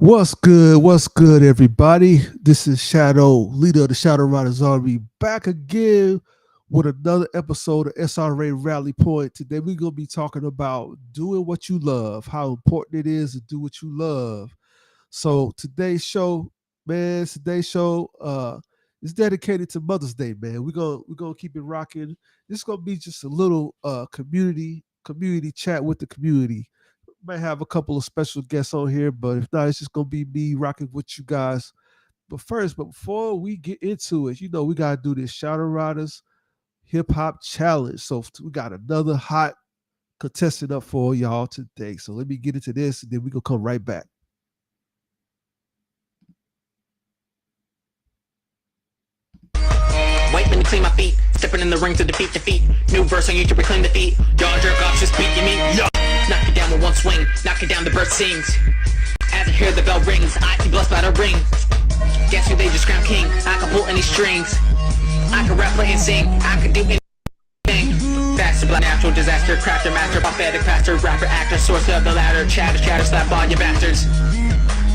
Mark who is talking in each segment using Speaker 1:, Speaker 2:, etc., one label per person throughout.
Speaker 1: What's good? What's good, everybody? This is Shadow, leader of the Shadow Riders Army, back again with another episode of SRA Rally Point. Today, we're going to be talking about doing what you love, how important it is to do what you love. So, today's show is dedicated to Mother's Day, man. We're gonna keep it rocking. This is gonna be just a little community chat with the community. Might have a couple of special guests on here, but if not, it's just gonna be me rocking with you guys. But before we get into it, we gotta do this Shadow Riders Hip Hop Challenge. So we got another hot contestant up for y'all today. So let me get into this, and then we gonna come right back.
Speaker 2: Wait, let me clean my feet. Stepping in the ring to defeat defeat. New verse on YouTube, reclaim defeat. Y'all jerk off, just beat me. Yo. Knock it down with one swing. Knock it down, the bird sings. As I hear the bell rings, I keep blessed by the ring. Guess who they just crowned king? I can pull any strings. I can rap, play, and sing. I can do anything. Faster, black, natural disaster, crafter, master, prophetic pastor, rapper, actor, source of the ladder, chatter, slap all you bastards.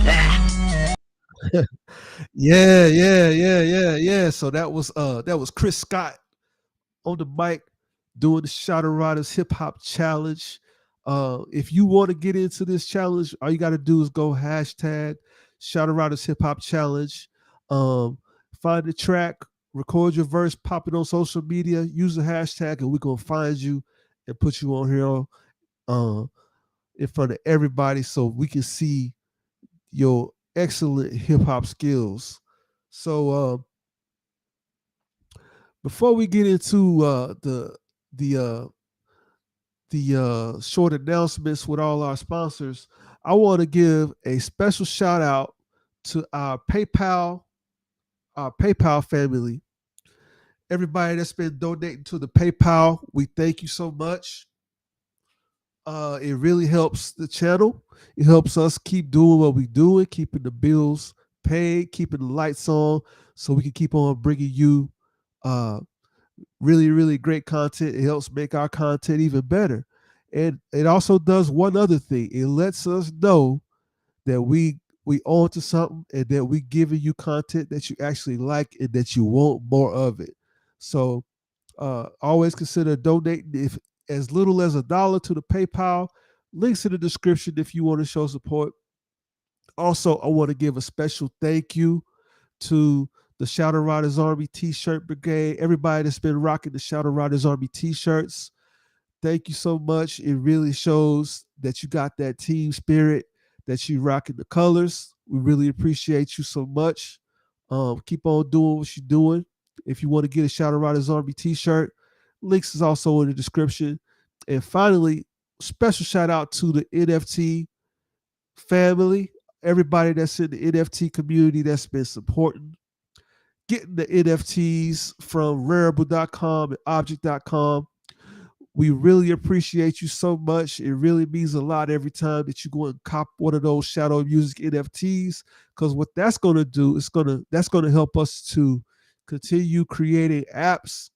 Speaker 1: Yeah. So that was Chris Scott on the mic doing the Shadow Riders Hip Hop Challenge. If you want to get into this challenge, all you got to do is go hashtag Shadow Riders Hip Hop Challenge. Find the track, record your verse, pop it on social media, use the hashtag, and we're gonna find you and put you on here in front of everybody so we can see your excellent hip hop skills. So before we get into the short announcements with all our sponsors, I want to give a special shout out to our PayPal family. Everybody that's been donating to the PayPal, we thank you so much. It really helps the channel. It helps us keep doing what we doing, keeping the bills paid, keeping the lights on, so we can keep on bringing you really, really great content. It helps make our content even better. And it also does one other thing. It lets us know that we on to something and that we giving you content that you actually like and that you want more of it. So always consider donating if as little as $1 to the PayPal. Links in the description if you want to show support. Also, I want to give a special thank you to the Shadow Riders Army T-shirt brigade. Everybody that's been rocking the Shadow Riders Army T-shirts, thank you so much. It really shows that you got that team spirit, that you rocking the colors. We really appreciate you so much. Keep on doing what you're doing. If you want to get a Shadow Riders Army T-shirt, links is also in the description. And finally, special shout out to the NFT family, everybody that's in the NFT community that's been supporting, getting the NFTs from Rarible.com and Object.com. We really appreciate you so much. It really means a lot every time that you go and cop one of those Shadow Music NFTs, because what that's going to do is that's going to help us to continue creating apps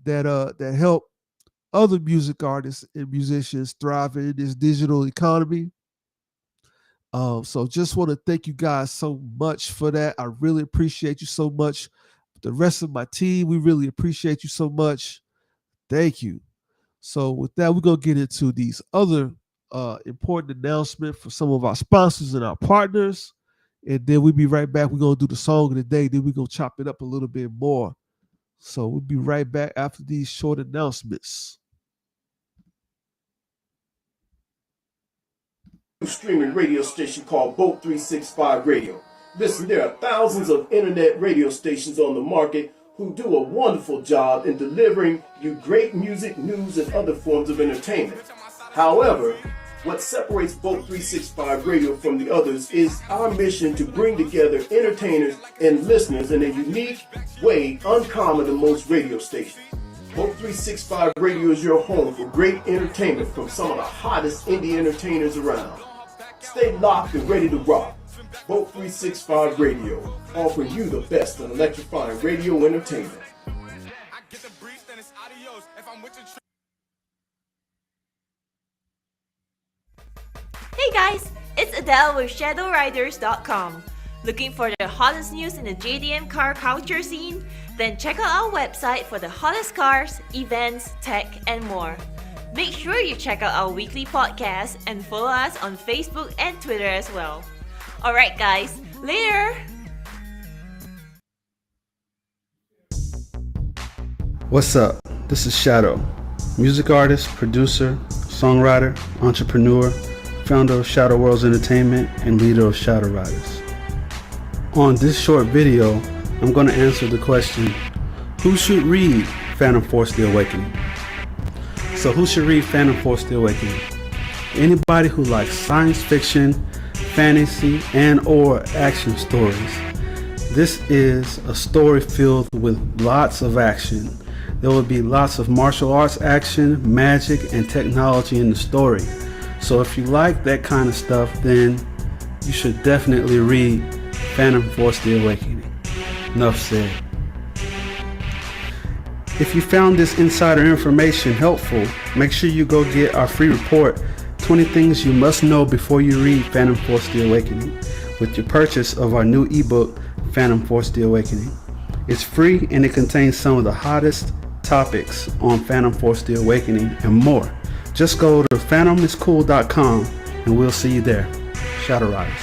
Speaker 1: that help other music artists and musicians thrive in this digital economy. So just want to thank you guys so much for that. I really appreciate you so much. The rest of my team, we really appreciate you so much. Thank you. So with that, we're going to get into these other important announcements for some of our sponsors and our partners. And then we'll be right back. We're going to do the song of the day. Then we're going to chop it up a little bit more. So we'll be right back after these short announcements.
Speaker 3: Streaming radio station called Boat 365 Radio. Listen, there are thousands of internet radio stations on the market who do a wonderful job in delivering you great music, news, and other forms of entertainment. However, what separates Boat 365 Radio from the others is our mission to bring together entertainers and listeners in a unique way uncommon to most radio stations. Boat 365 Radio is your home for great entertainment from some of the hottest indie entertainers around. Stay locked and ready to rock. Boat 365 Radio, offering you the best in electrifying radio entertainment.
Speaker 4: Hey guys, It's Adele with ShadowRiders.com. Looking for the hottest news in the JDM car culture scene? Then check out our website for the hottest cars, events, tech, and more. Make sure you check out our weekly podcast and follow us on Facebook and Twitter as well. Alright guys, later!
Speaker 5: What's up? This is Shadow, music artist, producer, songwriter, entrepreneur, founder of Shadow Worlds Entertainment, and leader of Shadow Riders. On this short video, I'm going to answer the question, who should read Phantom Force The Awakening? So who should read Phantom Force The Awakening? Anybody who likes science fiction, fantasy, and or action stories. This is a story filled with lots of action. There will be lots of martial arts action, magic, and technology in the story. So if you like that kind of stuff, then you should definitely read Phantom Force The Awakening. Enough said. If you found this insider information helpful, make sure you go get our free report, 20 Things You Must Know Before You Read Phantom Force The Awakening, with your purchase of our new ebook, Phantom Force The Awakening. It's free and it contains some of the hottest topics on Phantom Force The Awakening and more. Just go to phantomiscool.com and we'll see you there. Shadow Riders.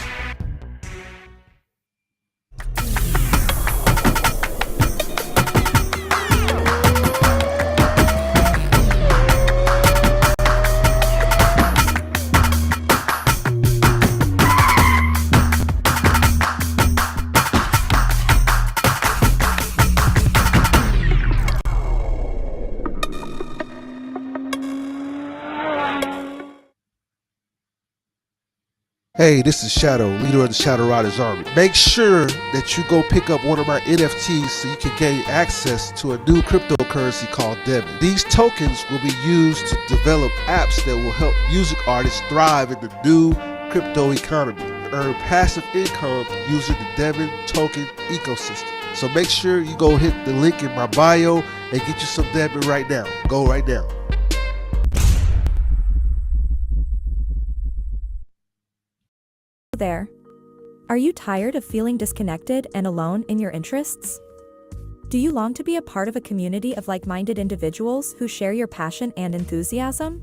Speaker 1: Hey, this is Shadow, leader of the Shadow Riders Army. Make sure that you go pick up one of my NFTs so you can gain access to a new cryptocurrency called Devin. These tokens will be used to develop apps that will help music artists thrive in the new crypto economy, earn passive income using the Devin token ecosystem. So make sure you go hit the link in my bio and get you some Devin right now. Go right now.
Speaker 6: There. Are you tired of feeling disconnected and alone in your interests? Do you long to be a part of a community of like-minded individuals who share your passion and enthusiasm?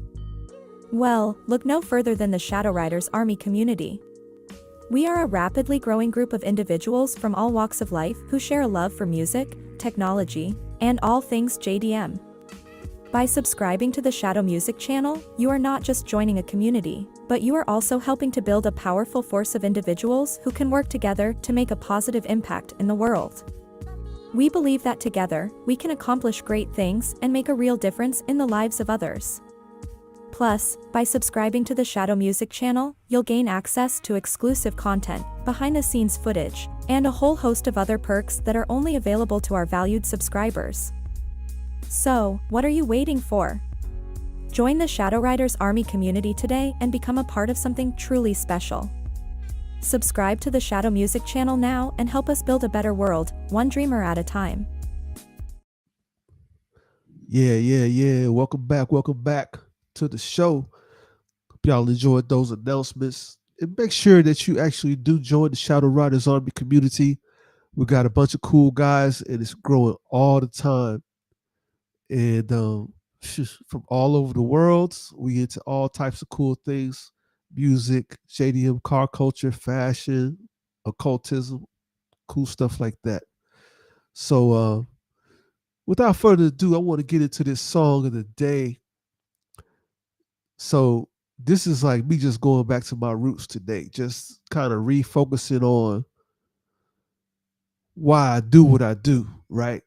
Speaker 6: Well, look no further than the Shadow Riders Army community. We are a rapidly growing group of individuals from all walks of life who share a love for music, technology, and all things JDM. By subscribing to the Shadow Music channel, you are not just joining a community, but you are also helping to build a powerful force of individuals who can work together to make a positive impact in the world. We believe that together, we can accomplish great things and make a real difference in the lives of others. Plus, by subscribing to the Shadow Music channel, you'll gain access to exclusive content, behind-the-scenes footage, and a whole host of other perks that are only available to our valued subscribers. So, what are you waiting for? Join the Shadow Riders Army community today and become a part of something truly special. Subscribe to the Shadow Music channel now and help us build a better world, one dreamer at a time.
Speaker 1: Yeah. Welcome back to the show. Hope y'all enjoyed those announcements. And make sure that you actually do join the Shadow Riders Army community. We got a bunch of cool guys and it's growing all the time. And from all over the world, we get to all types of cool things: music, JDM, car culture, fashion, occultism, cool stuff like that. So without further ado, I want to get into this song of the day. So this is like me just going back to my roots today, just kind of refocusing on why I do what I do, right?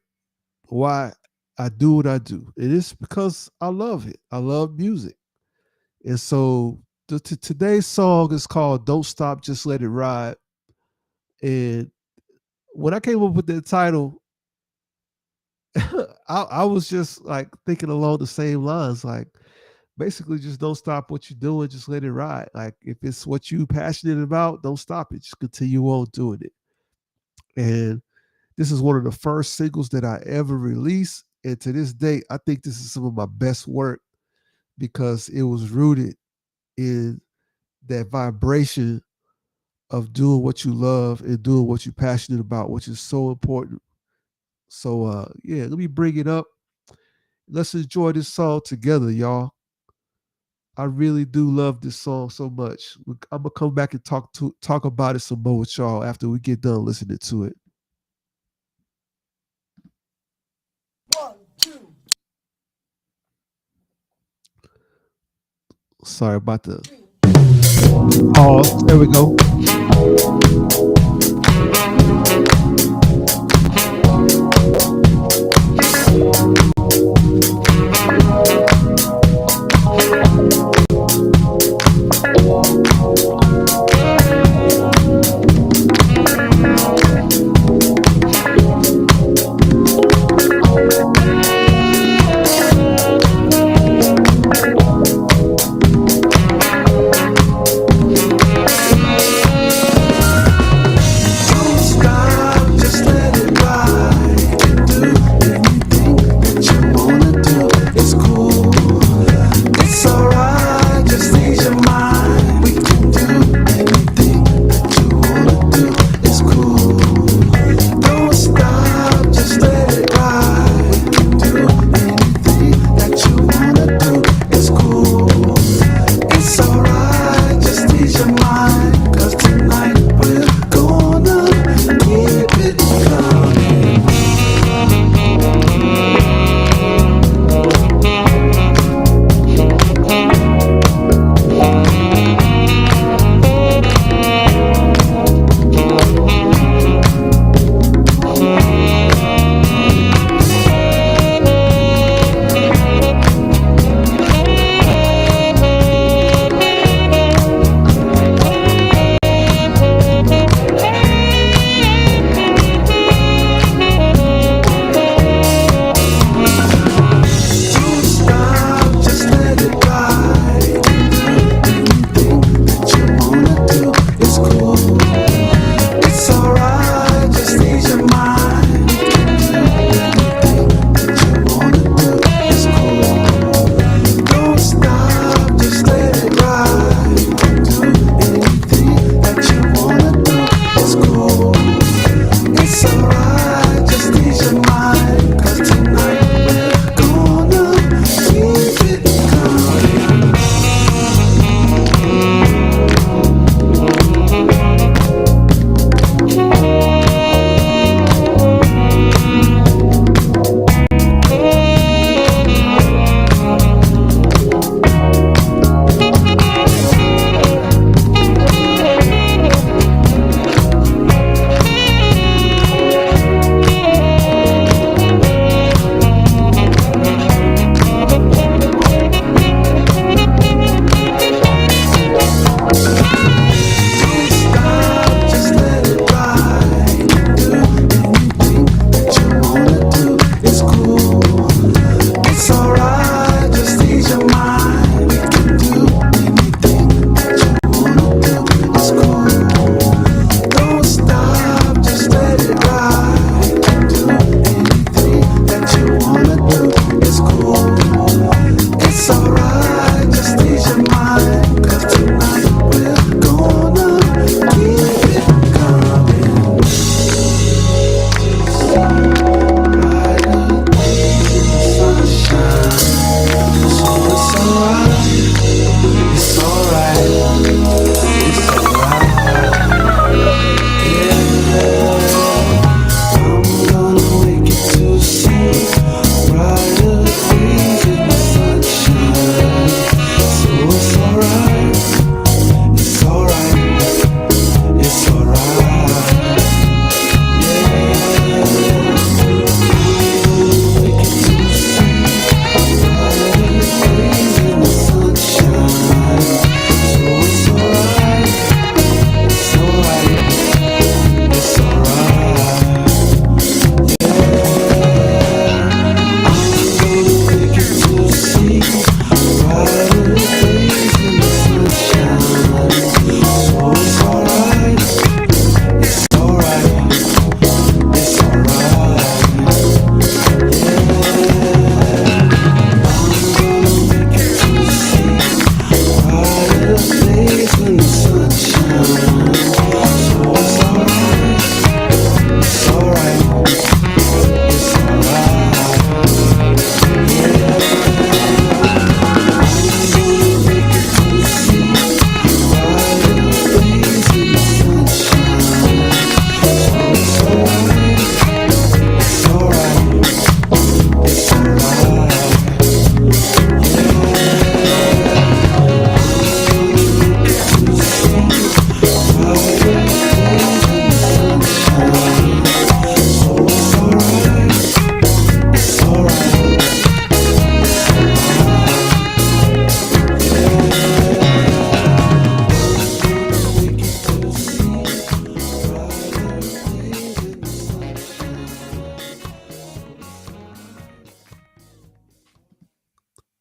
Speaker 1: Why I do what I do. It is because I love it. I love music. And so today's song is called Don't Stop, Just Let It Ride. And when I came up with that title, I was just like thinking along the same lines, like basically just don't stop what you're doing, just let it ride. Like if it's what you're passionate about, don't stop it. Just continue on doing it. And this is one of the first singles that I ever released. And to this day, I think this is some of my best work because it was rooted in that vibration of doing what you love and doing what you're passionate about, which is so important. So yeah, let me bring it up. Let's enjoy this song together, y'all. I really do love this song so much. I'm gonna come back and talk about it some more with y'all after we get done listening to it. Sorry about the pause. There we go.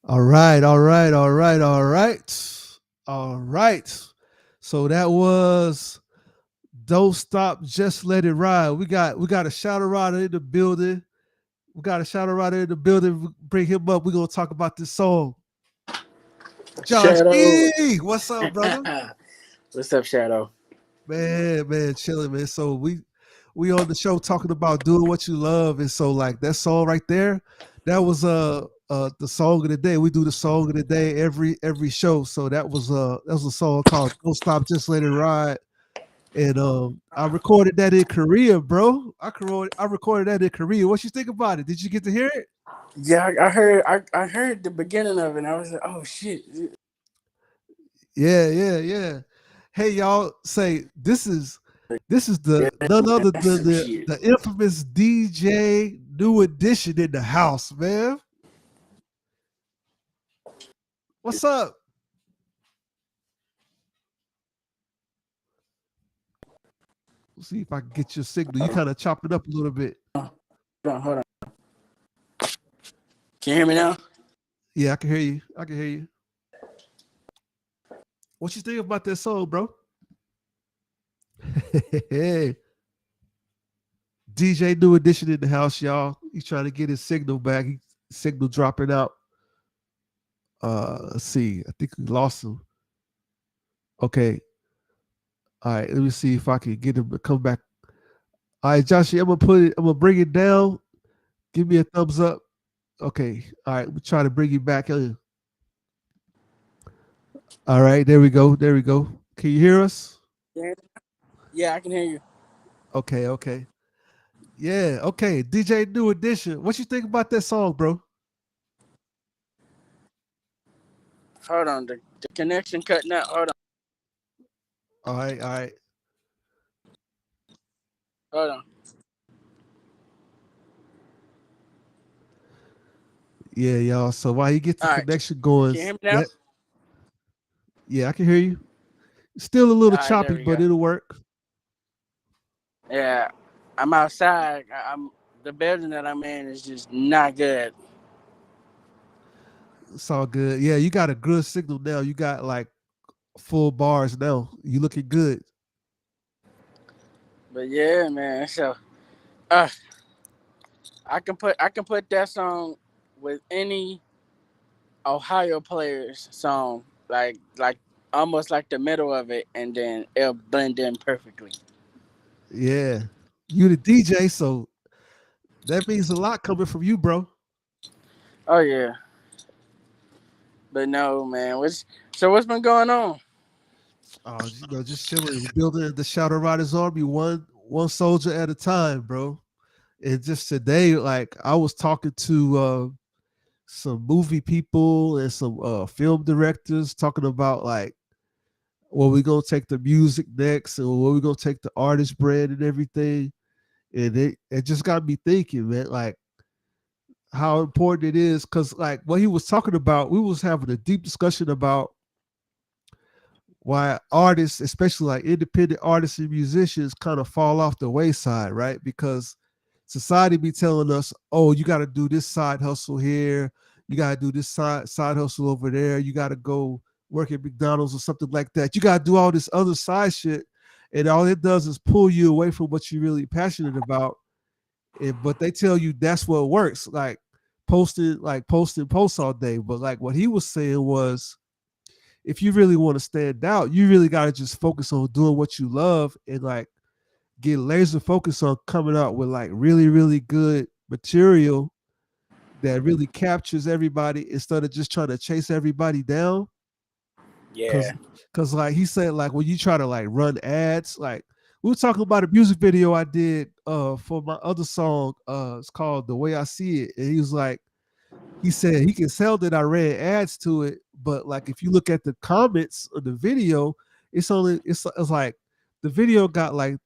Speaker 1: All right, all right, all right, all right, all right. So that was "Don't Stop, Just Let It Ride." We got a shout rider in the building. We got a shout rider in the building. Bring him up. We're gonna talk about this song. Josh
Speaker 7: Shadow.
Speaker 1: E, what's up, brother?
Speaker 7: What's up, Shadow?
Speaker 1: Man, chilling, man. So we on the show talking about doing what you love, and so like that song right there, that was the song of the day. We do the song of the day every show. So that was a song called "Don't Stop, Just Let It Ride," and I recorded that in Korea, bro. I recorded that in Korea. What you think about it? Did you get to hear it?
Speaker 7: Yeah, I heard the beginning of it and I was like, oh shit.
Speaker 1: Yeah, yeah, yeah. Hey, y'all, say this is
Speaker 7: Yeah,
Speaker 1: the none other
Speaker 7: that's
Speaker 1: than
Speaker 7: some
Speaker 1: the
Speaker 7: shit.
Speaker 1: the infamous DJ New Edition in the house, man. What's up? Let's see if I can get your signal. You kind of chop it up a little bit.
Speaker 7: Hold on. Can you hear me now?
Speaker 1: Yeah, I can hear you. I can hear you. What you think about that song, bro? Hey, DJ New Edition in the house, y'all. He's trying to get his signal back. Signal dropping out. Let's see. I think we lost him. Okay. All right. Let me see if I can get him to come back. All right, Joshie, I'm gonna bring it down. Give me a thumbs up. Okay. All right. We try to bring you back in. All right. There we go. There we go. Can you hear us?
Speaker 7: Yeah, yeah, I can hear you.
Speaker 1: Okay. Okay. Yeah. Okay. DJ New Edition. What you think about that song, bro?
Speaker 7: Hold on, the connection cutting out. Hold on,
Speaker 1: All right. All right.
Speaker 7: hold on.
Speaker 1: Yeah, y'all. So while you get the
Speaker 7: All right,
Speaker 1: connection going,
Speaker 7: can you hear me now?
Speaker 1: that yeah, I can hear you. Still a little
Speaker 7: All right, there
Speaker 1: choppy,
Speaker 7: we
Speaker 1: but
Speaker 7: go.
Speaker 1: it'll work.
Speaker 7: Yeah, I'm outside. I'm the building that I'm in is just not good.
Speaker 1: It's all good. Yeah, you got a good signal now. You got like full bars now. You looking good.
Speaker 7: But yeah, man. So, uh, I can put that song with any Ohio players song, like almost like the middle of it, and then it'll blend in perfectly.
Speaker 1: Yeah. You the DJ, so that means a lot coming from you, bro.
Speaker 7: Oh yeah, but no, man. What's been going on?
Speaker 1: Just chilling. We're building the Shadow Riders Army one soldier at a time, bro. And just today, like I was talking to some movie people and some film directors talking about like where we gonna take the music next and where we gonna take the artist brand and everything. And it just got me thinking, man, like how important it is. Cause like what he was talking about, we was having a deep discussion about why artists, especially like independent artists and musicians, kind of fall off the wayside, right? Because society be telling us, oh, you got to do this side hustle here, you got to do this side hustle over there, you got to go work at McDonald's or something like that. You got to do all this other side shit, and all it does is pull you away from what you're really passionate about. But they tell you that's what works, posting posts all day. But like what he was saying was, if you really want to stand out, you really got to just focus on doing what you love and like get laser focused on coming out with like really, really good material that really captures everybody instead of just trying to chase everybody down. Cause
Speaker 7: Yeah,
Speaker 1: cause like he said, like when you try to like run ads, like we were talking about a music video I did for my other song. It's called The Way I See It. And he said he can tell that I ran ads to it, but like if you look at the comments of the video, it's like the video got like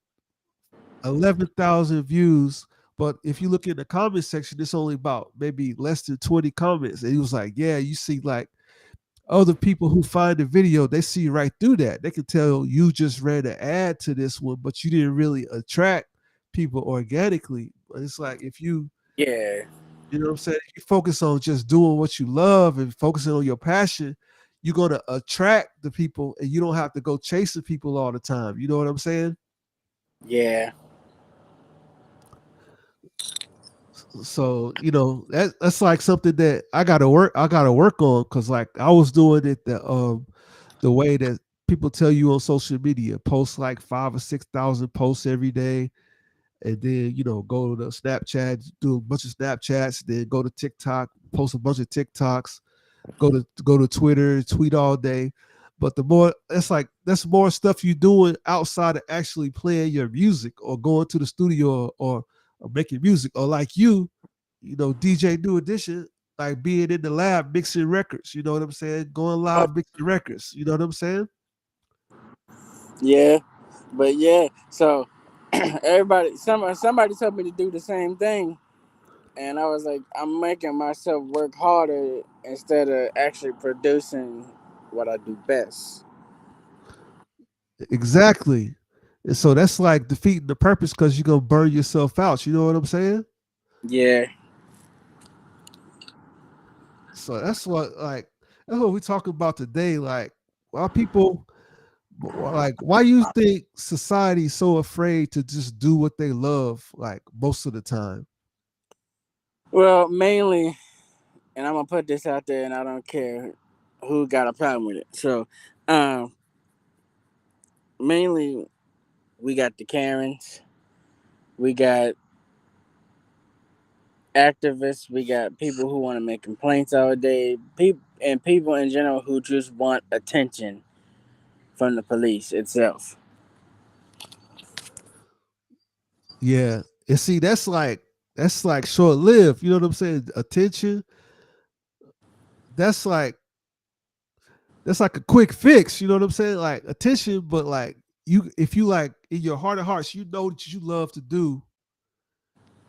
Speaker 1: 11,000 views, but if you look in the comment section, it's only about maybe less than 20 comments. And he was like, "Yeah, you see, like other people who find the video, they see right through that. They can tell you just ran an ad to this one, but you didn't really attract people organically. But it's like if you
Speaker 7: yeah.
Speaker 1: You know what I'm saying? If you focus on just doing what you love and focusing on your passion, you're gonna attract the people, and you don't have to go chasing people all the time. You know what I'm saying?
Speaker 7: Yeah.
Speaker 1: So that's like something that I gotta work on, because like I was doing it the way that people tell you on social media, post like 5 or 6 thousand posts every day, and then go to Snapchat, do a bunch of Snapchats, then go to TikTok, post a bunch of TikToks, go to Twitter, tweet all day. But the more that's like that's more stuff you doing outside of actually playing your music or going to the studio, or making music, or like DJ New Edition, like being in the lab mixing records. You know what I'm saying? Going
Speaker 7: Oh,
Speaker 1: live mixing records. You know what I'm saying?
Speaker 7: yeah. But yeah, so somebody told me to do the same thing, and I was like, I'm making myself work harder instead of actually producing what I do best.
Speaker 1: Exactly. And so that's like defeating the purpose, because you're gonna burn yourself out. You know what I'm saying?
Speaker 7: Yeah.
Speaker 1: So that's what we talking about today. Like, why people like why you think society's so afraid to just do what they love, like most of the time?
Speaker 7: Well, mainly, and I'm gonna put this out there, and I don't care who got a problem with it. So, um, mainly, we got the Karens, we got activists, we got people who want to make complaints all day, people in general who just want attention from the police itself.
Speaker 1: Yeah. And see, that's like short lived. You know what I'm saying? Attention. That's like that's like a quick fix. You know what I'm saying? Like attention, but like if you like in your heart of hearts, you know that you love to do,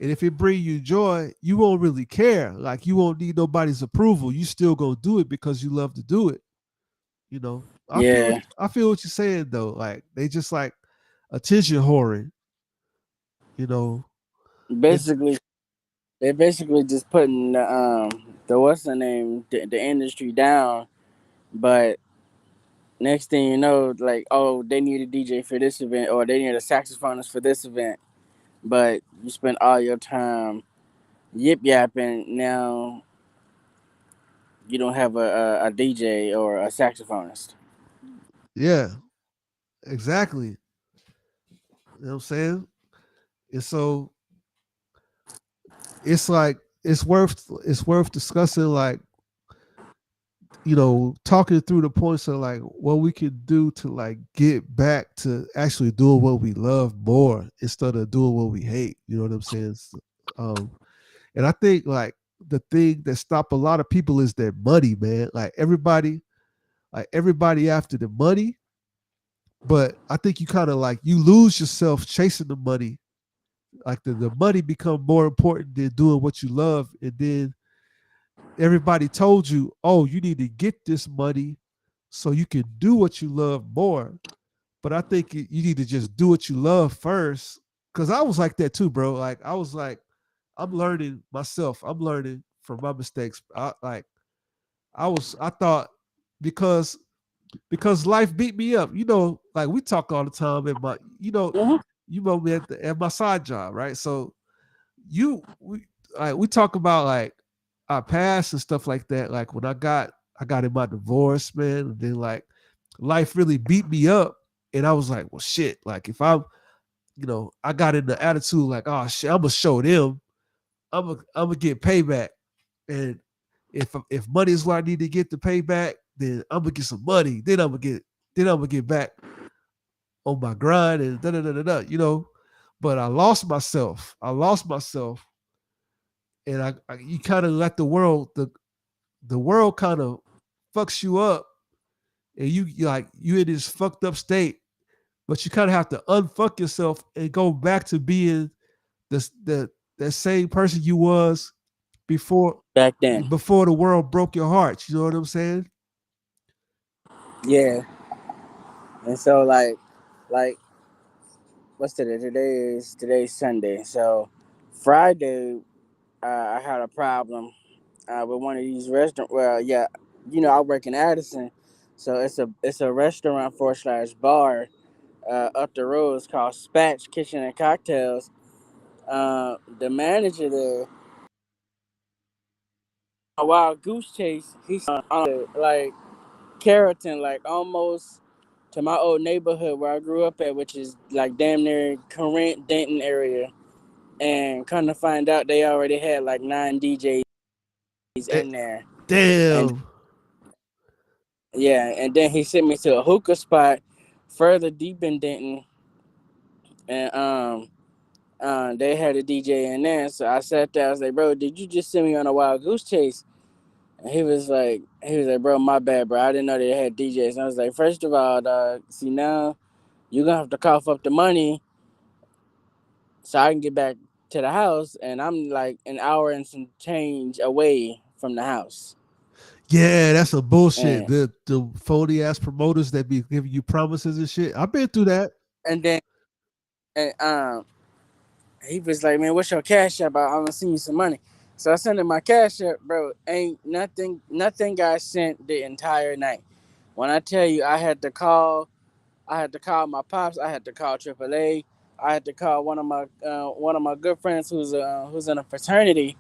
Speaker 1: and if it bring you joy, you won't really care. Like you won't need nobody's approval. You still gonna do it because you love to do it. You know, I feel
Speaker 7: Yeah,
Speaker 1: I feel what you're saying though. Like they just like attention whoring. You know, and
Speaker 7: basically, they're basically just putting the what's the name the industry down, but next thing you know, like, oh, they need a DJ for this event, or they need a saxophonist for this event, but you spend all your time yip yapping. Now you don't have a DJ or a saxophonist.
Speaker 1: yeah, exactly. You know what I'm saying? And so it's like it's worth discussing, like talking through the points of like what we can do to like get back to actually doing what we love more instead of doing what we hate. You know what I'm saying? Um, and I think like the thing that stop a lot of people is their money, man. Like everybody after the money, but I think you kind of like you lose yourself chasing the money. Like the money become more important than doing what you love, and then everybody told you, oh, you need to get this money so you can do what you love more. But I think you need to just do what you love first. Cause I was like that too, bro. Like I was like, I'm learning myself. I'm learning from my mistakes. I thought because because life beat me up. Like we talk all the time at my,
Speaker 7: Hmm.
Speaker 1: you know me at my side job, right? So you we talk about like our past and stuff like that. Like when I got in my divorce, man, and then like life really beat me up, and I was like, well, shit. Like if I got in the attitude like, oh shit, I'm gonna show them, I'm gonna get payback, and if money is what I need to get the payback, then I'm gonna get some money. Then I'm gonna get back on my grind and da da da da da. But I lost myself. And you kind of let the world kind of fucks you up, and you in this fucked up state, but you kind of have to unfuck yourself and go back to being the that same person you was before
Speaker 7: Back then.
Speaker 1: before the world broke your heart. You know what I'm saying?
Speaker 7: Yeah, and so like what's today? Today's Sunday. So Friday I had a problem with one of these restaurants. Well, yeah, I work in Addison, so it's a restaurant / bar up the road. It's called Spatch Kitchen and Cocktails. The manager there, a wild goose chase. He's like Carrollton, like almost to my old neighborhood where I grew up at, which is like damn near Corinth, Denton area. And come to find out, they already had like 9 DJs
Speaker 1: Da-
Speaker 7: in there. And
Speaker 1: Damn.
Speaker 7: yeah, and then he sent me to a hookah spot further deep in Denton, and they had a DJ in there. So I sat there. I was like, "Bro, did you just send me on a wild goose chase?" And he was like, "Bro, my bad, bro. I didn't know they had DJs." And I was like, "First of all, dog, see now you're gonna have to cough up the money so I can get back to the house, and I'm like an hour and some change away from the house."
Speaker 1: Yeah, that's a bullshit.
Speaker 7: And
Speaker 1: The phony ass promoters that be giving you promises and shit. I've been through that.
Speaker 7: and then and he was like, "Man, what's your cash app? I'm gonna send you some money." So I sent him my cash app, bro. Ain't nothing got sent the entire night. When I tell you, I had to call my pops. I had to call AAA. I had to call one of my good friends who's in a fraternity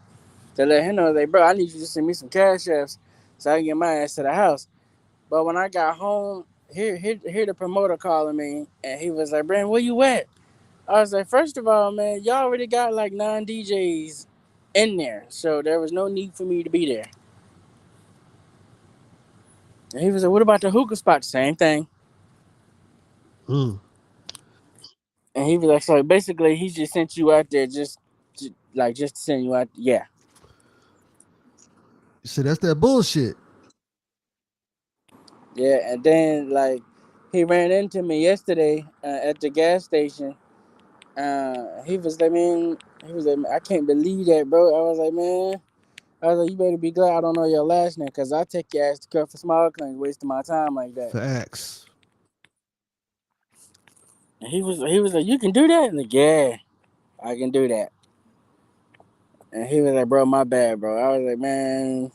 Speaker 7: to let him know, like, bro, I need you to send me some cash apps so I can get my ass to the house. But when I got home, here the promoter calling me, and he was like, "Brandon, where you at?" I was like, "First of all, man, y'all already got like 9 DJs in there, so there was no need for me to be there." And he was like, "What about the hookah spot?" Same thing.
Speaker 1: Mm.
Speaker 7: And he was like, "So basically, he just sent you out there just to send you out." Yeah,
Speaker 1: So that's that bullshit.
Speaker 7: yeah. And then he ran into me yesterday at the gas station. He was like, "Man," he was like, "I can't believe that, bro." I was like, "Man." I was like, "You better be glad I don't know your last name, cause I take your ass to court for small claims, wasting my time like that."
Speaker 1: Facts.
Speaker 7: And he was like, "You can do that?" And like, "Yeah, I can do that." And he was like, "Bro, my bad, bro." I was like, "Man,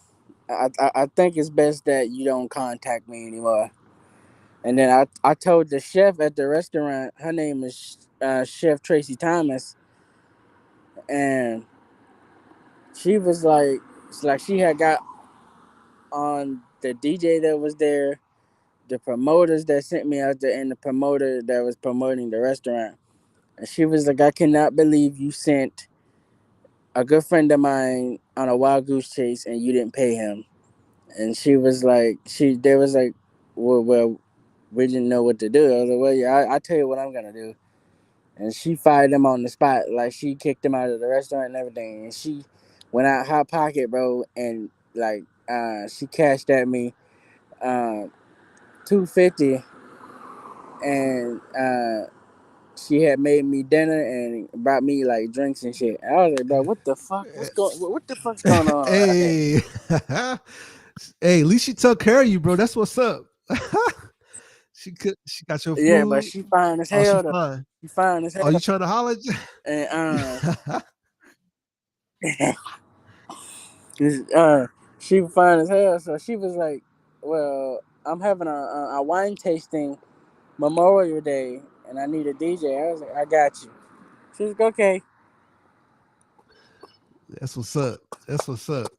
Speaker 7: I think it's best that you don't contact me anymore." And then I told the chef at the restaurant, her name is Chef Tracy Thomas, and she was like, it's like she had got on the DJ that was there, the promoters that sent me out there, and the promoter that was promoting the restaurant. And she was like, "I cannot believe you sent a good friend of mine on a wild goose chase and you didn't pay him." And she was like, they was like, well, we didn't know what to do. I was like, "Well, yeah, I tell you what I'm gonna do." And she fired him on the spot. Like, she kicked him out of the restaurant and everything. And she went out her pocket, bro, and she cashed at me uh, 250, and she had made me dinner and brought me like drinks and shit. I was like, "Bro, what the fuck? What the fuck's going on?"
Speaker 1: Hey. Hey, at least she took care of you, bro. That's what's up. She got your
Speaker 7: Yeah, but
Speaker 1: food.
Speaker 7: she fine as
Speaker 1: Oh, she
Speaker 7: hell though.
Speaker 1: fine.
Speaker 7: She fine as
Speaker 1: Oh, you
Speaker 7: hell.
Speaker 1: trying to holler?
Speaker 7: And she was fine as hell. So she was like, "Well, I'm having a wine tasting Memorial Day, and I need a DJ." I was like, "I got you." She was like, "Okay."
Speaker 1: That's what's up. That's what's up.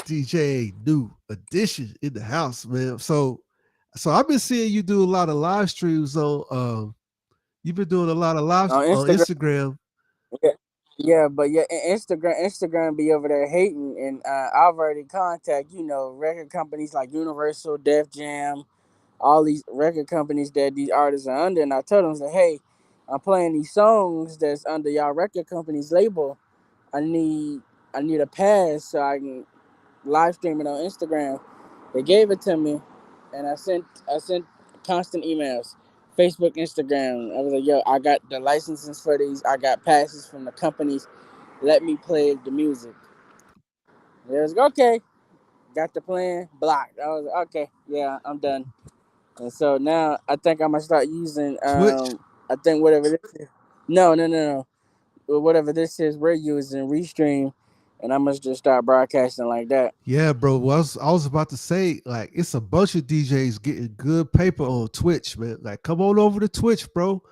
Speaker 1: DJ new edition in the house, man. So I've been seeing you do a lot of live streams on you've been doing a lot of live
Speaker 7: On
Speaker 1: on
Speaker 7: Instagram.
Speaker 1: Instagram.
Speaker 7: Yeah, yeah, but yeah, Instagram be over there hating, and I've already contacted record companies like Universal, Def Jam, all these record companies that these artists are under, and I told them, say, "Hey, I'm playing these songs that's under y'all record company's label. I need I need a pass so I can live stream it on Instagram." They gave it to me, and I sent constant emails, Facebook, Instagram. I was like, "Yo, I got the licenses for these. I got passes from the companies. Let me play the music." They was like, "Okay." Got the plan blocked. I was like, "Okay, yeah, I'm done." And so now I think I'm gonna start using
Speaker 1: Twitch.
Speaker 7: I think whatever it is. No, no, no, no. whatever this is we're using, Restream, and I must just start broadcasting like that.
Speaker 1: Yeah, bro. Well, I was about to say, like, it's a bunch of DJs getting good paper on Twitch, man. Like, come on over to Twitch, bro.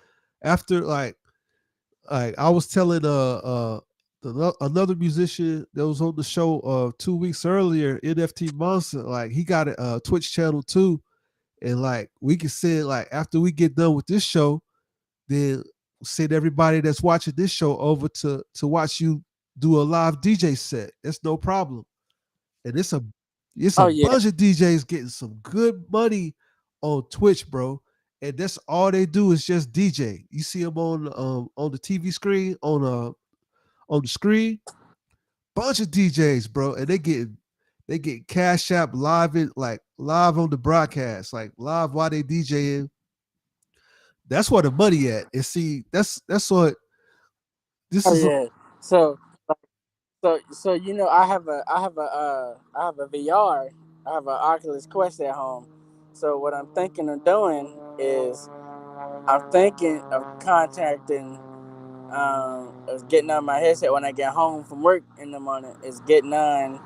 Speaker 1: After like I was telling another musician that was on the show 2 weeks earlier, NFT Monster, like he got a Twitch channel too, and like we can send like after we get done with this show, then send everybody that's watching this show over to watch you do a live DJ set. That's no problem. And it's a
Speaker 7: Oh yeah,
Speaker 1: bunch of DJs getting some good money on Twitch, bro. And that's all they do is just DJ. You see them on the TV screen on the screen, bunch of DJs, bro, and they get Cash App live in like live on the broadcast, like live while they DJing. That's where the money at. And see, that's what this
Speaker 7: oh
Speaker 1: is.
Speaker 7: yeah. So so I have a VR. I have an Oculus Quest at home. So what I'm thinking of doing is I'm thinking of contacting of getting on my headset when I get home from work in the morning. Is getting on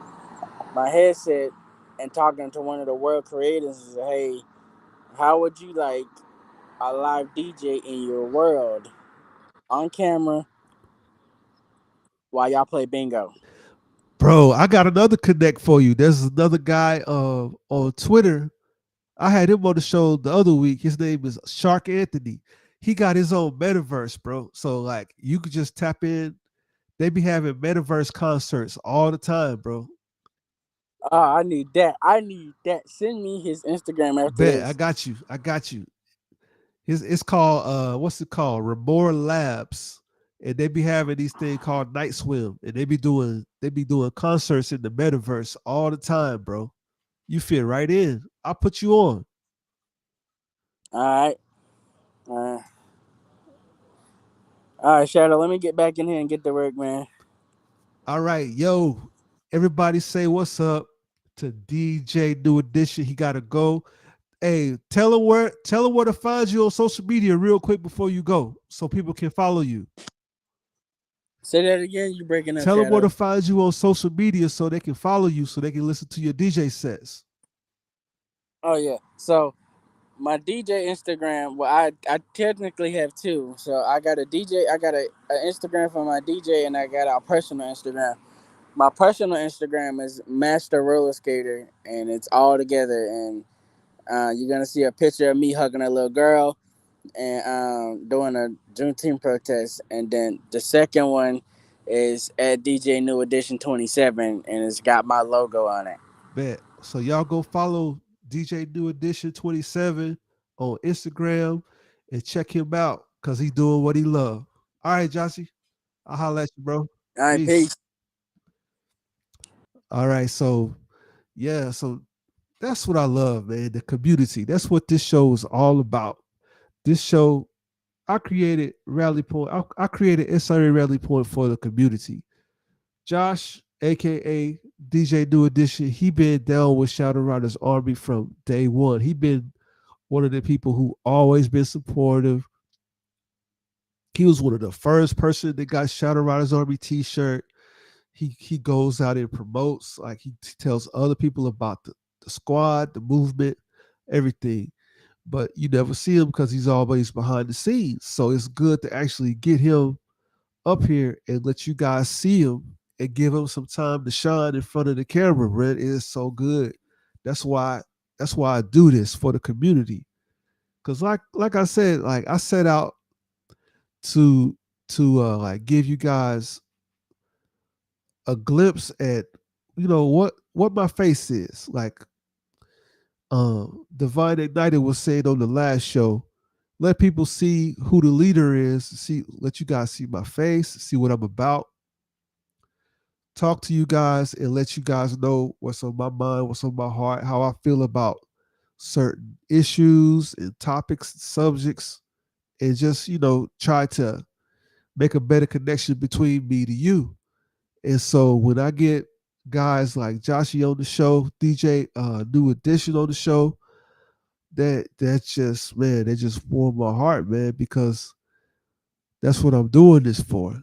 Speaker 7: my headset and talking to one of the world creators. And say, hey, how would you like a live DJ in your world on camera while y'all play bingo?
Speaker 1: Bro, I got another connect for you. There's another guy on Twitter. I had him on the show the other week. His name is Shark Anthony. He got his own metaverse, bro. So like you could just tap in. They be having metaverse concerts all the time, bro.
Speaker 7: Oh, I need that. I need that. Send me his Instagram after
Speaker 1: Bet I
Speaker 7: this.
Speaker 1: got you. I got you. It's called what's it called? Remora Labs. And they be having these things called Night Swim. And they be doing concerts in the metaverse all the time, bro. You fit right in. I'll put you on.
Speaker 7: All right. Uh, all right, Shadow. Let me get back in here and get to work, man.
Speaker 1: All right, yo. Everybody say what's up to DJ New Edition. He gotta go. Hey, tell him where to find you on social media real quick before you go, so people can follow you.
Speaker 7: Say that again. You breaking up,
Speaker 1: Tell them where
Speaker 7: Shadow?
Speaker 1: to find you on social media so they can follow you, so they can listen to your DJ sets.
Speaker 7: Oh yeah. So my DJ Instagram. Well, I technically have two. So I got a DJ. I got a Instagram for my DJ, and I got a personal Instagram. My personal Instagram is Master Roller Skater, and it's all together. And you're gonna see a picture of me hugging a little girl and doing a Juneteenth protest. And then the second one is at DJ New Edition 27, and it's got my logo on it.
Speaker 1: Bet. So y'all go follow DJ New Edition 27 on Instagram and check him out because he doing what he love. All right, Joshy. I'll holler at you, bro.
Speaker 7: All right,
Speaker 1: Peace.
Speaker 7: peace.
Speaker 1: All right. So yeah, so that's what I love, man. The community. That's what this show is all about. This show, I created Rally Point. I created SRA Rally Point for the community. Josh, aka DJ New Edition, he been down with Shadow Riders Army from day one. He been one of the people who always been supportive. He was one of the first person that got Shadow Riders Army T-shirt. He goes out and promotes, like he tells other people about the squad, the movement, everything. But you never see him because he's always behind the scenes. So it's good to actually get him up here and let you guys see him and give him some time to shine in front of the camera. Red is so good. That's why I do this for the community. Cause like I said, like I set out to like give you guys a glimpse at what my face is. Like Divine Ignited was saying on the last show, let people see who the leader is, let you guys see my face, see what I'm about, talk to you guys and let you guys know what's on my mind, what's on my heart, how I feel about certain issues and topics and subjects, and just, try to make a better connection between me to you. And so when I get guys like Joshy on the show, DJ New Edition on the show, that's just, man, they just warm my heart, man, because that's what I'm doing this for.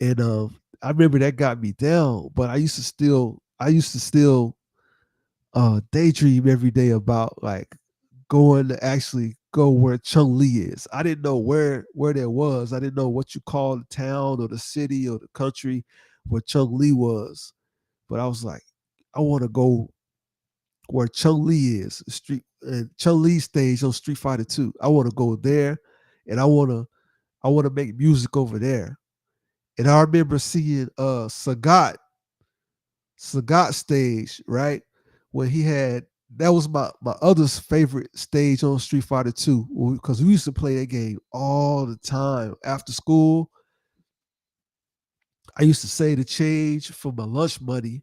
Speaker 1: And I remember that got me down, but I used to still daydream every day about like going to actually go where Chung Lee is. I didn't know where that was. I didn't know what you call the town or the city or the country where Chung Lee was. But I was like, I want to go where Chung Lee is, street and Chung Lee stage on Street Fighter 2. I want to go there, and I want to make music over there. And I remember seeing Sagat stage, right? When he had that was my other's favorite stage on Street Fighter 2 because we used to play that game all the time after school. I used to save the change for my lunch money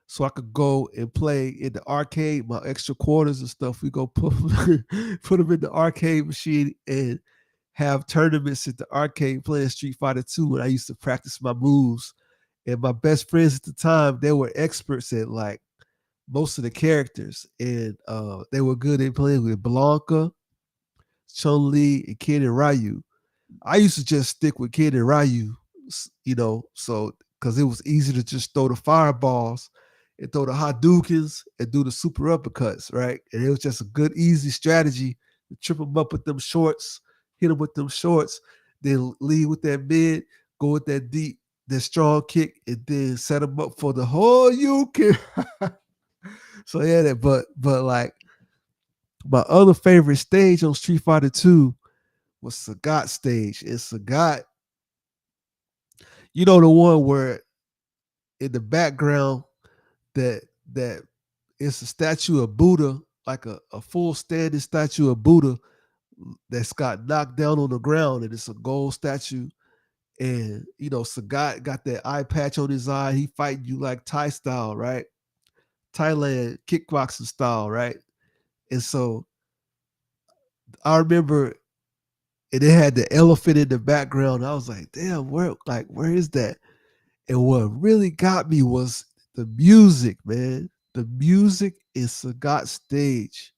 Speaker 1: so I could go and play in the arcade, my extra quarters and stuff. We go put put them in the arcade machine and have tournaments at the arcade playing Street Fighter 2. And I used to practice my moves. And my best friends at the time, they were experts at like most of the characters, and they were good at playing with Blanca, Chun Li, and Ken and Ryu. I used to just stick with Ken and Ryu, so because it was easy to just throw the fireballs and throw the Hadoukens and do the super uppercuts, right? And it was just a good, easy strategy to trip them up with them shorts, hit them with them shorts, then lead with that mid, go with that deep, that strong kick, and then set them up for the whole you can. So yeah, but like my other favorite stage on Street Fighter 2 was Sagat stage. And Sagat, the one where in the background that that it's a statue of Buddha, like a full standing statue of Buddha that's got knocked down on the ground, and it's a gold statue. And Sagat got that eye patch on his eye. He fighting you like Thai style, right? Thailand kickboxing style, right? And so I remember, and it had the elephant in the background. I was like, damn, where is that? And what really got me was the music, man. The music in Sagat stage.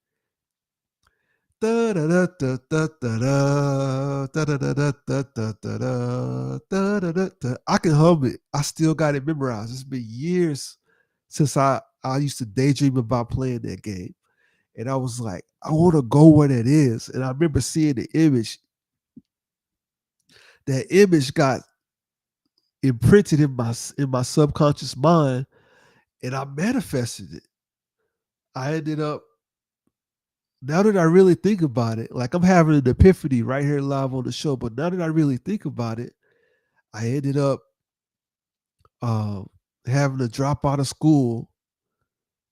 Speaker 1: I can hum it. I still got it memorized. It's been years since I used to daydream about playing that game. And I was like, I want to go where that is. And I remember seeing the image. That image got imprinted in my subconscious mind, and I manifested it. I ended up, now that I really think about it, like I'm having an epiphany right here live on the show, but now that I really think about it, I ended up uh, having to drop out of school.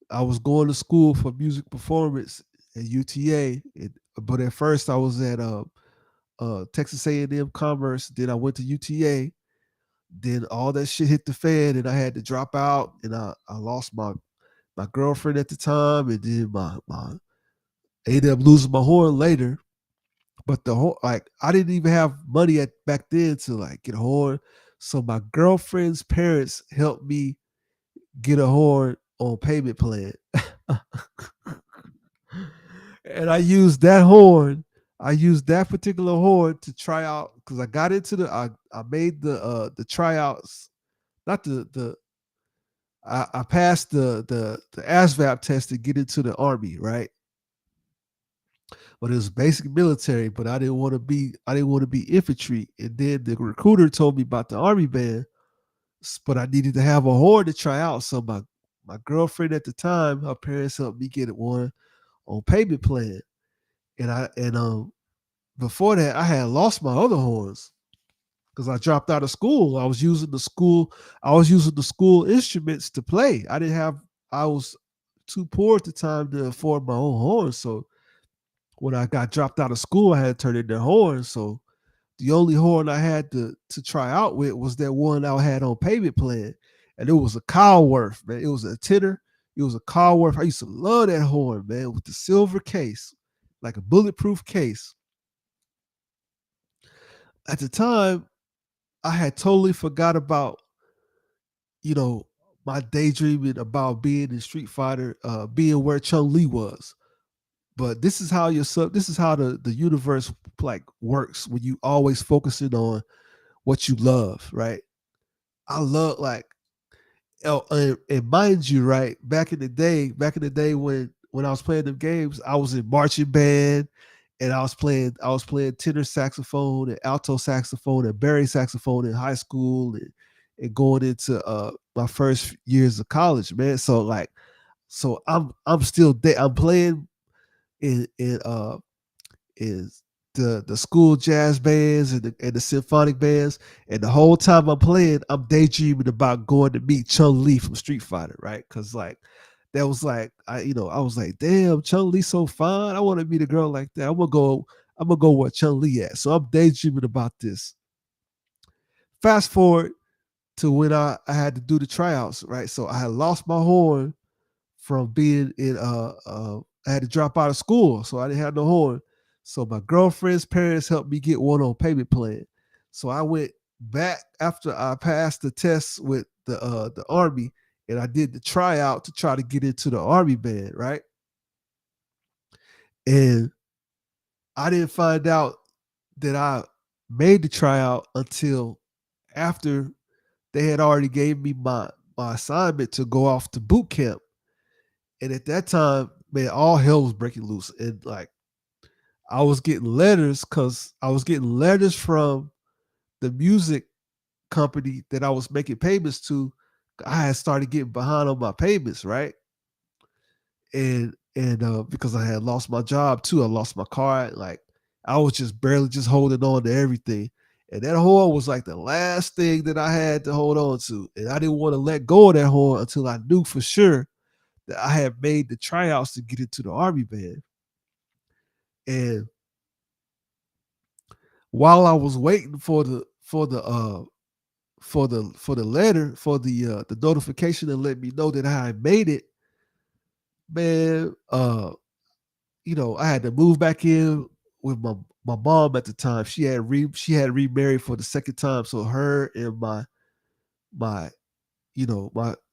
Speaker 1: I was going to school for music performance at UTA, but at first I was at Texas A&M Commerce. Then I went to UTA. Then all that shit hit the fan, and I had to drop out, and I lost my girlfriend at the time, and then my I ended up losing my horn later. But the whole, like, I didn't even have money at back then to like get a horn, so my girlfriend's parents helped me get a horn on payment plan. And I used that horn. I used that particular horn to try out because I got into I made the tryouts, not the I passed the ASVAB test to get into the army, right? But it was basic military, but I didn't want to be infantry. And then the recruiter told me about the army band, but I needed to have a horn to try out. So my girlfriend at the time, her parents helped me get one on payment plan. And before that, I had lost my other horns because I dropped out of school. I was using the school instruments to play. I was too poor at the time to afford my own horns. So when I got dropped out of school, I had to turn in their horns. So the only horn I had to try out with was that one I had on payment plan. And it was a Cowworth, man. It was a tenor. It was a Cowworth. I used to love that horn, man, with the silver case, like a bulletproof case. At the time, I had totally forgot about, you know, my daydreaming about being in Street Fighter, being where Chun Li was. But this is how the universe like works when you always focusing on what you love, right? I love like oh, and mind you, right back in the day when I was playing them games, I was in marching band, and I was playing tenor saxophone and alto saxophone and baritone saxophone in high school, and going into my first years of college, man. So like, so I'm still there. I'm playing in is the school jazz bands and the symphonic bands. And the whole time I'm playing, I'm daydreaming about going to meet Chun Li from Street Fighter, right? Because like that was like I was like, damn, Chun Li so fine. I want to meet a girl like that. I'm gonna go where Chun Li at. So I'm daydreaming about this. Fast forward to when I had to do the tryouts, right? So I had lost my horn from being in I had to drop out of school, so I didn't have no horn. So my girlfriend's parents helped me get one on payment plan. So I went back after I passed the test with the army, and I did the tryout to try to get into the army band, right? And I didn't find out that I made the tryout until after they had already gave me my assignment to go off to boot camp. And at that time, man, all hell was breaking loose. And like I was getting letters because I was getting letters from the music company that I was making payments to. I had started getting behind on my payments, right? And because I had lost my job too, I lost my car. Like I was just barely just holding on to everything. And that horn was like the last thing that I had to hold on to. And I didn't want to let go of that horn until I knew for sure that I had made the tryouts to get into the army band. And while I was waiting for the letter for the notification to let me know that I had made it, man, I had to move back in with my mom at the time. She had remarried for the second time, so her and my my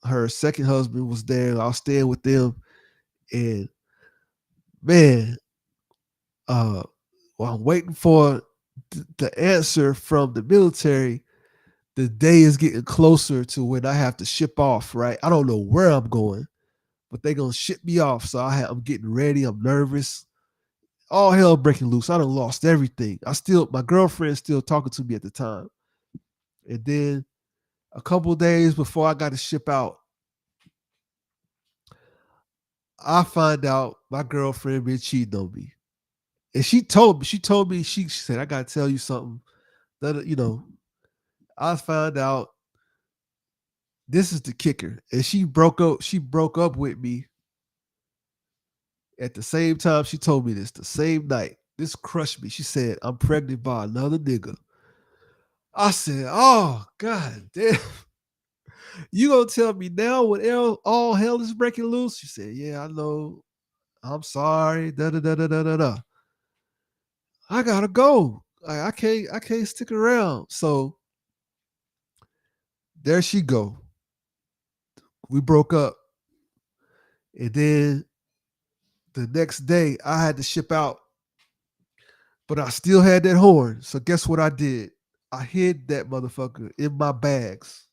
Speaker 1: her second husband was there. I was staying with them, and man, uh, while I'm waiting for the answer from the military, the day is getting closer to when I have to ship off, right? I don't know where I'm going, but they're going to ship me off. So I'm getting ready. I'm nervous. All hell breaking loose. I done lost everything. My girlfriend's still talking to me at the time. And then a couple of days before I got to ship out, I find out my girlfriend been cheating on me. And she said, I got to tell you something that, I found out this is the kicker. And she broke up with me at the same time she told me this, the same night. This crushed me. She said, I'm pregnant by another nigga. I said, oh, God damn. You gonna tell me now when all hell is breaking loose? She said, yeah, I know. I'm sorry. Da da da da da da da. I gotta go. I can't stick around. So there she go. We broke up. And then the next day I had to ship out, but I still had that horn. So guess what I did? I hid that motherfucker in my bags.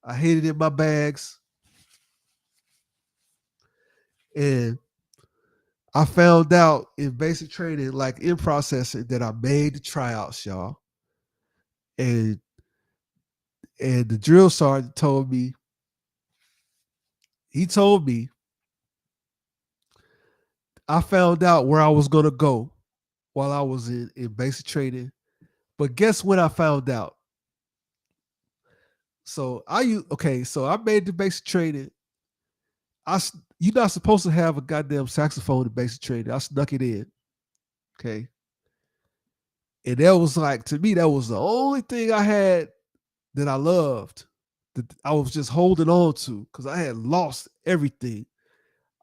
Speaker 1: I hid it in my bags. And I found out in basic training, like in processing, that I made the tryouts, y'all. And the drill sergeant told me, I found out where I was gonna go while I was in basic training. But guess when I found out? So I made the basic training. You're not supposed to have a goddamn saxophone in basic training. I snuck it in. Okay. And that was like, to me, that was the only thing I had that I loved, that I was just holding on to, because I had lost everything.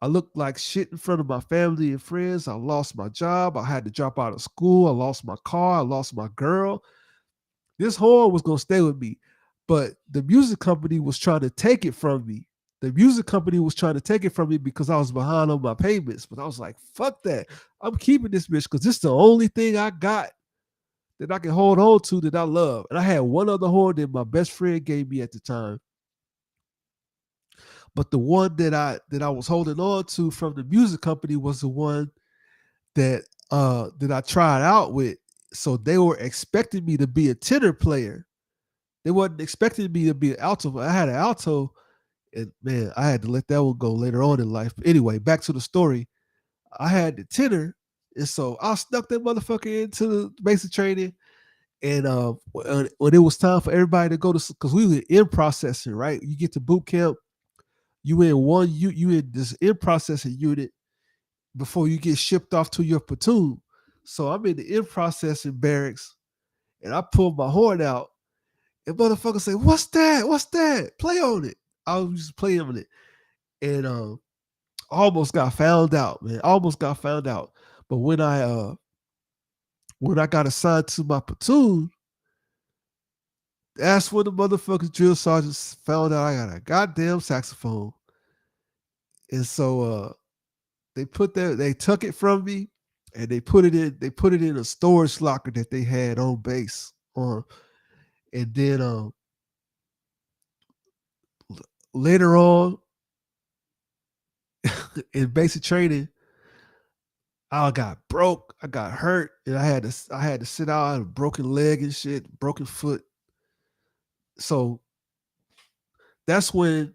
Speaker 1: I looked like shit in front of my family and friends. I lost my job. I had to drop out of school. I lost my car. I lost my girl. This horn was going to stay with me. But the music company was trying to take it from me. The music company was trying to take it from me because I was behind on my payments. But I was like, fuck that. I'm keeping this bitch because this is the only thing I got that I can hold on to that I love. And I had one other horn that my best friend gave me at the time. But the one that I was holding on to from the music company was the one that I tried out with. So they were expecting me to be a tenor player. They wasn't expecting me to be an alto. I had an alto, and man, I had to let that one go later on in life. But anyway, back to the story. I had the tenor, and so I snuck that motherfucker into the basic training. And when it was time for everybody to go to, because we were in processing, right? You get to boot camp, you in this in processing unit before you get shipped off to your platoon. So I'm in the in processing barracks, and I pulled my horn out, and motherfucker say, "What's that? What's that? Play on it." I was just playing on it, and almost got found out, man. Almost got found out. But when I got assigned to my platoon, that's when the motherfucking drill sergeants found out I got a goddamn saxophone. And so they took it from me, and they put it in a storage locker that they had on base. And then later on in basic training, I got broke, I got hurt, and I had to sit out. I had a broken leg and shit, broken foot. So that's when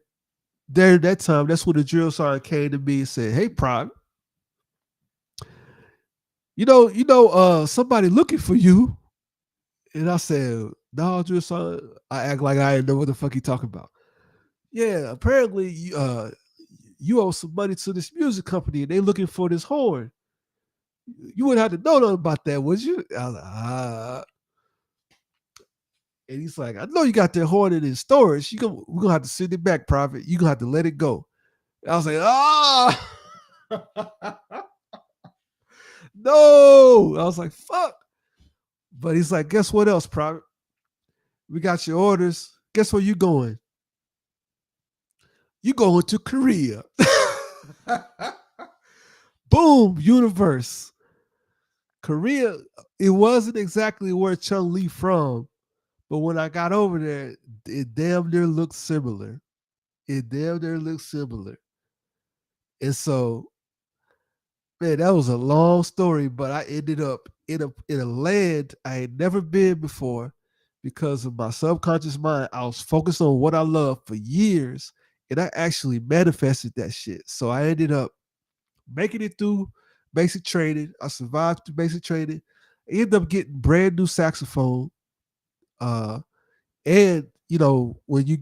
Speaker 1: there that time, that's when the drill sergeant came to me and said, "Hey, Prime, somebody looking for you." And I said, "No, drill sergeant." I act like I didn't know what the fuck he talking about. Yeah, apparently you owe some money to this music company, and they looking for this horn. You wouldn't have to know nothing about that, would you? I was like, And he's like, "I know you got that horn in storage. We're gonna have to send it back, Private. You're gonna have to let it go." I was like, no. I was like, fuck. But he's like, "Guess what else, Private? We got your orders. Guess where you going? You going to Korea." Boom, universe. Korea, it wasn't exactly where Chung Lee from, but when I got over there, it damn near looked similar. It damn near looked similar. And so, man, that was a long story, but I ended up in a land I had never been before because of my subconscious mind. I was focused on what I love for years, and I actually manifested that shit. So I ended up making it through basic training. I survived through basic training. I ended up getting brand new saxophone. Uh, and when you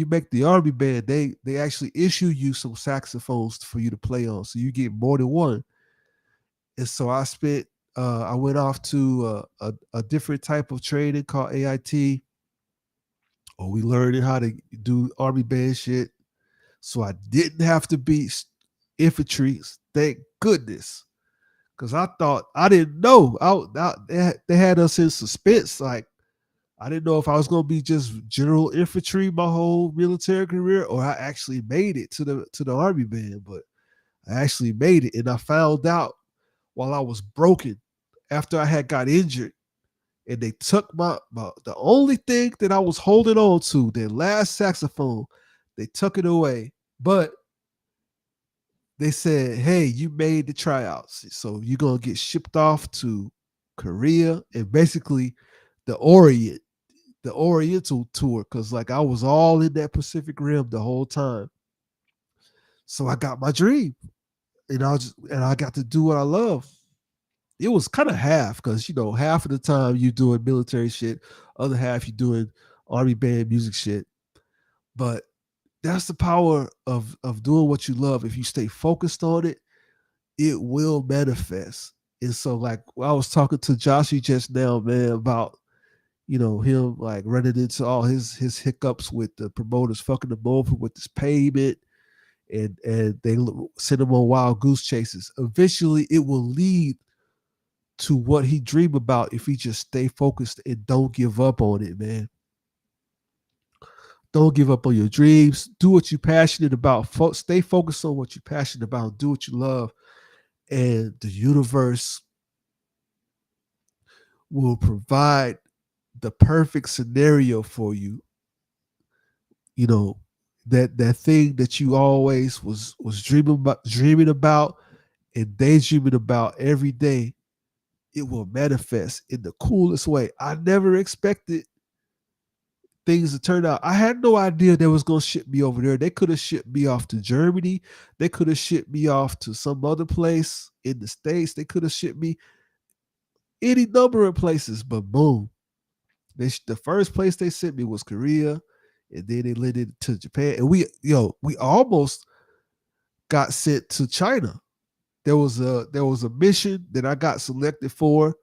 Speaker 1: make the army band, they actually issue you some saxophones for you to play on, so you get more than one. And so I went off to a different type of training called AIT, or we learned how to do army band shit. So I didn't have to be infantry. Thank goodness. Because I didn't know. They had us in suspense. Like, I didn't know if I was going to be just general infantry my whole military career, or I actually made it to the army band. But I actually made it, and I found out while I was broken after I had got injured, and they took the only thing that I was holding on to, their last saxophone. They took it away, but they said, "Hey, you made the tryouts, so you're gonna get shipped off to Korea and basically the Oriental tour." Because like I was all in that Pacific Rim the whole time, so I got my dream, and I got to do what I love. It was kind of half, because half of the time you doing military shit, other half you doing army band music shit. But that's the power of doing what you love. If you stay focused on it, it will manifest. And so, like, I was talking to Joshy just now, man, about him like running into all his hiccups with the promoters fucking him over with this payment, and they send him on wild goose chases. Eventually, it will lead to what he dream about if he just stay focused and don't give up on it, man. Don't give up on your dreams. Do what you're passionate about. Stay focused on what you're passionate about. Do what you love. And the universe will provide the perfect scenario for you. You know, that thing that you always was dreaming about and daydreaming about every day, it will manifest in the coolest way. I never expected things to turn out. I had no idea they was gonna ship me over there. They could have shipped me off to Germany. They could have shipped me off to some other place in the States. They could have shipped me any number of places, but boom. The first place they sent me was Korea, and then they led it to Japan. And we almost got sent to China. There was a mission that I got selected for,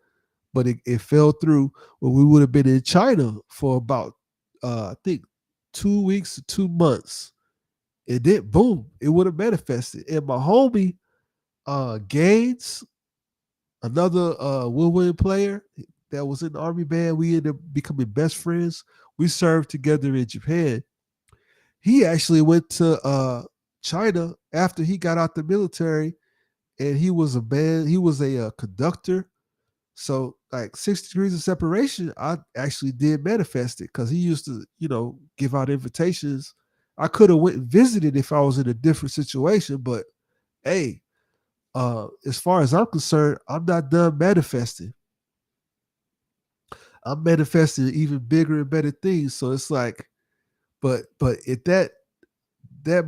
Speaker 1: but it fell through. Well, we would have been in China for about I think 2 weeks to 2 months. And then boom, it would have manifested. And my homie, Gaines, another woodwind player that was in the army band, we ended up becoming best friends. We served together in Japan. He actually went to China after he got out the military, and he was a conductor. So like 6 degrees of separation, I actually did manifest it because he used to, give out invitations. I could have went and visited if I was in a different situation, but hey, as far as I'm concerned, I'm not done manifesting. I'm manifesting even bigger and better things. So it's like, but at that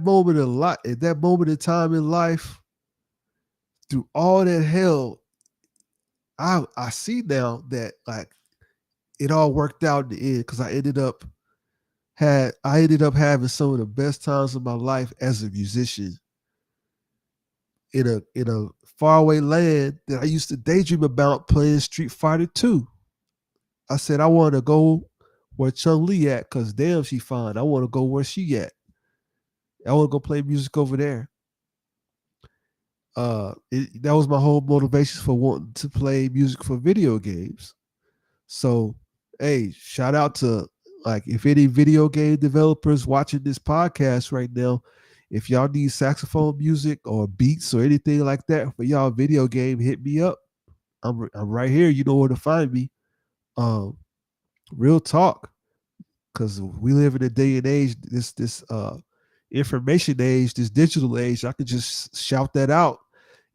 Speaker 1: moment of life, at that moment in time in life, through all that hell, I see now that like it all worked out in the end because I ended up having some of the best times of my life as a musician in a faraway land that I used to daydream about playing Street Fighter 2. I said I want to go where Chun Li at because damn she fine. I want to go where she at. I want to go play music over there. That was my whole motivation for wanting to play music for video games. So, hey, shout out to like if any video game developers watching this podcast right now, if y'all need saxophone music or beats or anything like that for y'all video game, hit me up. I'm right here. You know where to find me. Um, real talk, because we live in a day and age, this information age, this digital age. I could just shout that out,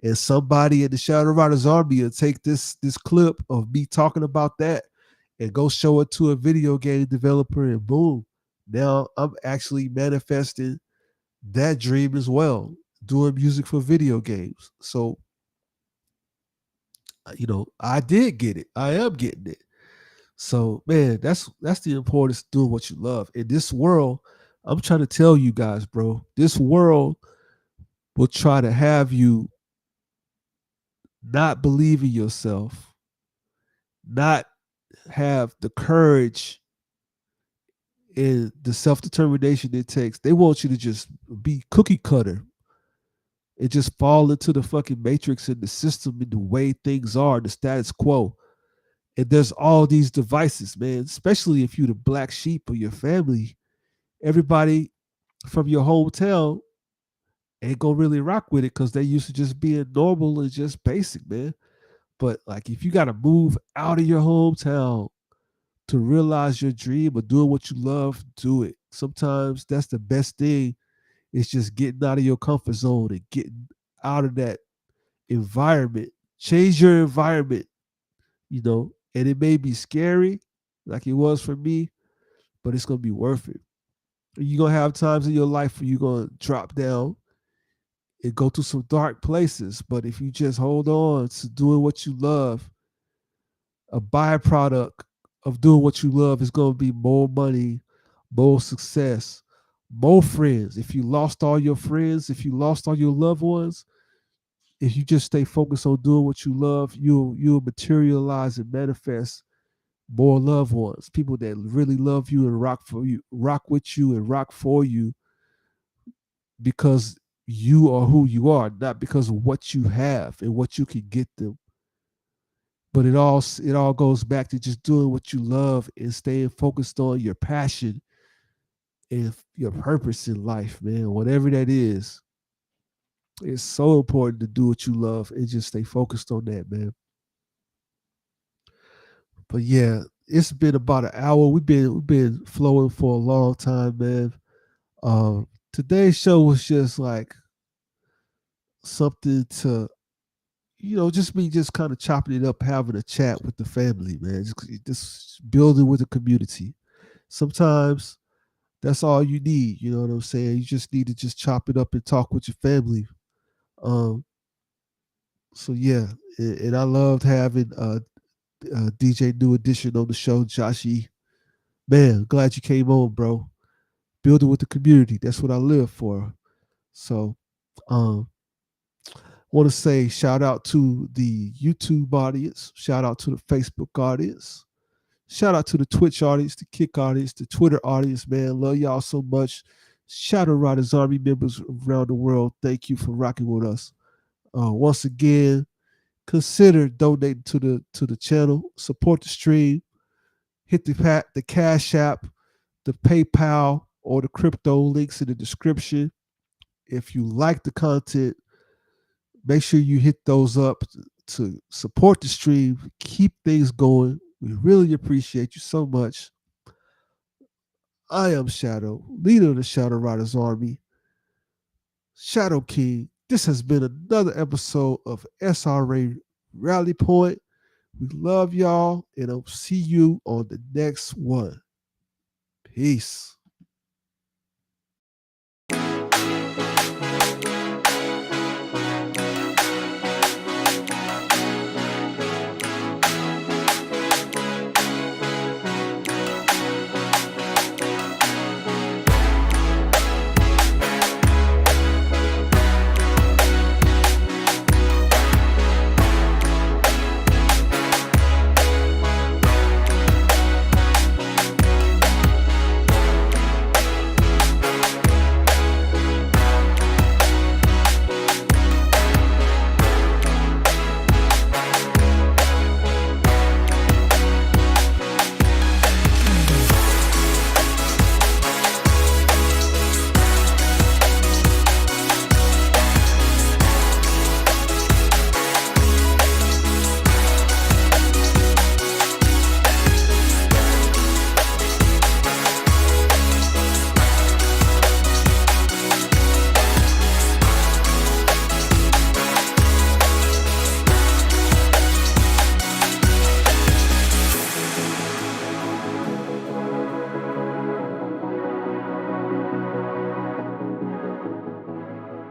Speaker 1: and somebody in the Shadow Riders Army will take this clip of me talking about that and go show it to a video game developer, and boom, now I'm actually manifesting that dream as well, doing music for video games. So, I did get it. I am getting it. So, man, that's the importance of doing what you love. In this world, I'm trying to tell you guys, bro, this world will try to have you not believe in yourself, not have the courage and the self-determination it takes. They want you to just be cookie cutter and just fall into the fucking matrix and the system and the way things are, the status quo. And there's all these devices, man, especially if you're the black sheep of your family. Everybody from your hometown ain't gonna really rock with it because they used to just being normal and just basic, man. But like if you gotta move out of your hometown to realize your dream of doing what you love, do it. Sometimes that's the best thing. It's just getting out of your comfort zone and getting out of that environment. Change your environment, and it may be scary, like it was for me, but it's gonna be worth it. You're gonna have times in your life where you're gonna drop down and go to some dark places. But if you just hold on to doing what you love, a byproduct of doing what you love is going to be more money, more success, more friends. If you lost all your friends, if you lost all your loved ones, if you just stay focused on doing what you love, you'll materialize and manifest more loved ones, people that really love you and rock for you, rock with you and rock for you because you are who you are, not because of what you have and what you can get them. But it all goes back to just doing what you love and staying focused on your passion and your purpose in life, man. Whatever that is, it's so important to do what you love and just stay focused on that, man. But yeah, it's been about an hour. We've been flowing for a long time, man. Today's show was just like something to, just me just kind of chopping it up, having a chat with the family, man. Just building with the community. Sometimes that's all you need. You know what I'm saying? You just need to just chop it up and talk with your family. Um, so yeah, and I loved having DJ New Edition on the show, Josh E. Man, glad you came on, bro. Building with the community. That's what I live for. So, um, want to say shout out to the YouTube audience, shout out to the Facebook audience, shout out to the Twitch audience, the Kick audience, the Twitter audience, man. Love y'all so much. Shadow Riders Army members around the world, thank you for rocking with us. Once again, consider donating to the channel, support the stream, hit the Cash App, the PayPal, or the crypto links in the description. If you like the content, make sure you hit those up to support the stream, keep things going. We really appreciate you so much. I am Shadow, leader of the Shadow Riders Army, Shadow King. This has been another episode of SRA Rally Point. We love y'all, and I'll see you on the next one. Peace.